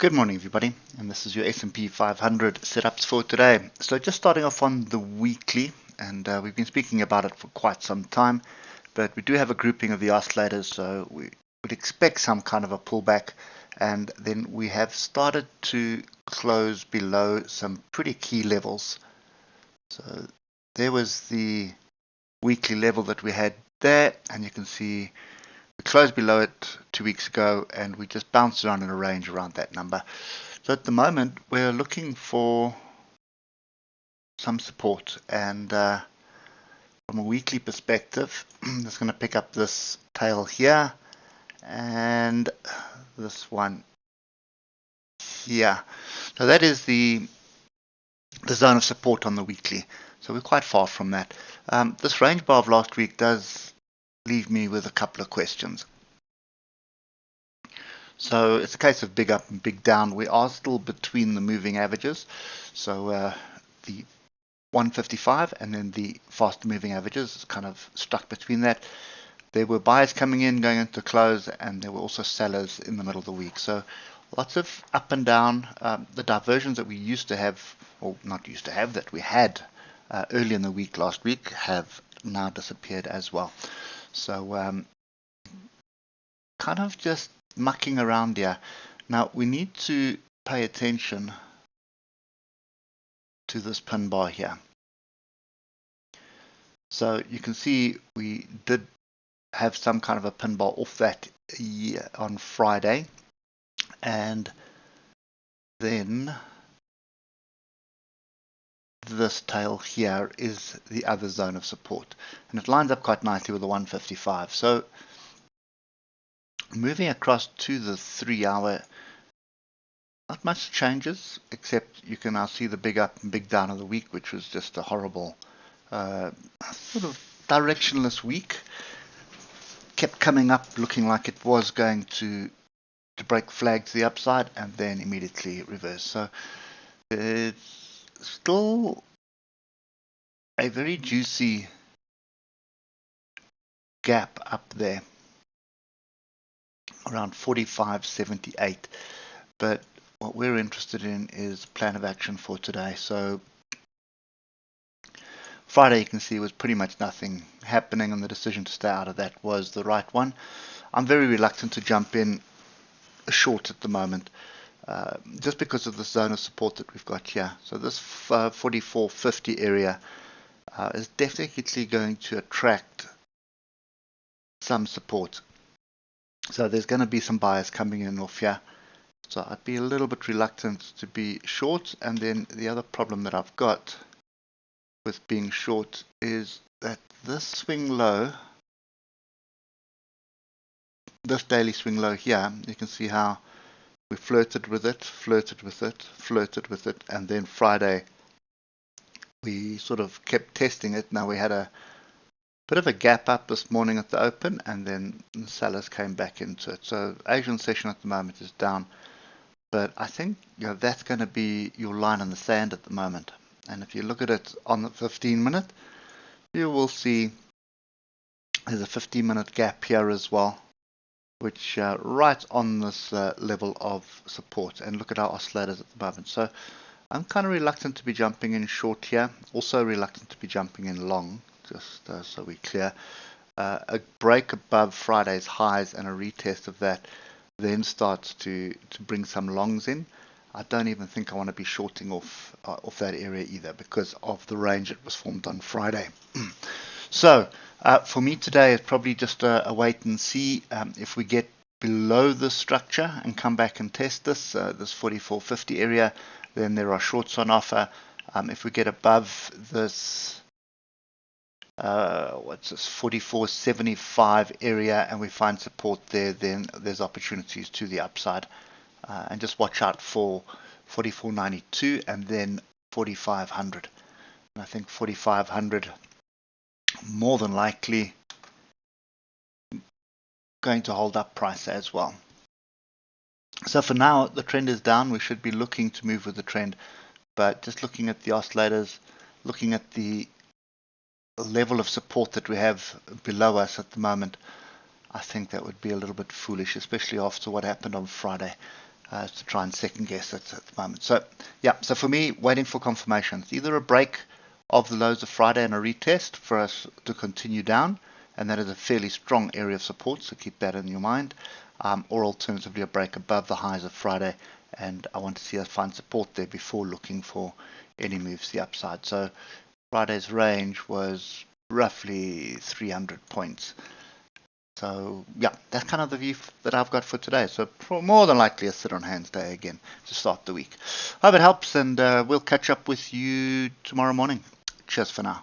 Good morning everybody, and this is your S&P 500 setups for today. So just starting off on the weekly, and we've been speaking about it for quite some time, but we do have a grouping of the oscillators, so we would expect some kind of a pullback, and then we have started to close below some pretty key levels. So there was the weekly level that we had there, and you can see we closed below it 2 weeks ago, and we just bounced around in a range around that number. So at the moment, we're looking for some support, and from a weekly perspective, it's going to pick up this tail here and this one here. So that is the zone of support on the weekly. So we're quite far from that. This range bar of last week does leave me with a couple of questions. So it's a case of big up and big down. We are still between the moving averages. So the 155 and then the fast moving averages is kind of stuck between that. There were buyers coming in, going into close, and there were also sellers in the middle of the week. So lots of up and down. The diversions that we used to have, or not used to have, that we had early in the week last week have now disappeared as well. So kind of just mucking around here. Now we need to pay attention to this pin bar here. So you can see we did have some kind of a pin bar off that on Friday, and then this tail here is the other zone of support, and it lines up quite nicely with the 155. So moving across to the 3 hour, not much changes, except you can now see the big up and big down of the week, which was just a horrible sort of directionless week. Kept coming up looking like it was going to break flag to the upside, and then immediately reverse. So it's still a very juicy gap up there around 45.78, but what we're interested in is plan of action for today. So Friday, you can see, was pretty much nothing happening, and the decision to stay out of that was the right one. I'm very reluctant to jump in short at the moment, just because of the zone of support that we've got here. So this 44.50 area is definitely going to attract some support. So there's going to be some buyers coming in off here. So I'd be a little bit reluctant to be short. And then the other problem that I've got with being short is that this swing low, this daily swing low here, you can see how we flirted with it, and then Friday we sort of kept testing it. Now we had a bit of a gap up this morning at the open, and then the sellers came back into it. So Asian session at the moment is down, but I think that's going to be your line in the sand at the moment. And if you look at it on the 15-minute, you will see there's a 15-minute gap here as well, which right on this level of support. And look at our oscillators at the moment. So I'm kind of reluctant to be jumping in short here, also reluctant to be jumping in long, just so we're clear. A break above Friday's highs and a retest of that then starts to bring some longs in. I don't even think I want to be shorting off that area either, because of the range that was formed on Friday. So for me today, it's probably just a wait and see. If we get below this structure and come back and test this 44.50 area, then there are shorts on offer. If we get above this what's this 44.75 area and we find support there, then there's opportunities to the upside, and just watch out for 44.92 and then 4500. And I think 4500 more than likely going to hold up price as well. So for now the trend is down. We should be looking to move with the trend, but just looking at the oscillators, looking at the level of support that we have below us at the moment, I think that would be a little bit foolish, especially after what happened on Friday. to try and second guess it at the moment. So yeah, so for me, waiting for confirmation. It's either a break of the lows of Friday and a retest for us to continue down, and that is a fairly strong area of support, so keep that in your mind, or alternatively a break above the highs of Friday, and I want to see us find support there before looking for any moves to the upside. So Friday's range was roughly 300 points. So yeah, that's kind of the view that I've got for today. So more than likely a sit on hands day again to start the week. Hope it helps, and we'll catch up with you tomorrow morning. Cheers for now.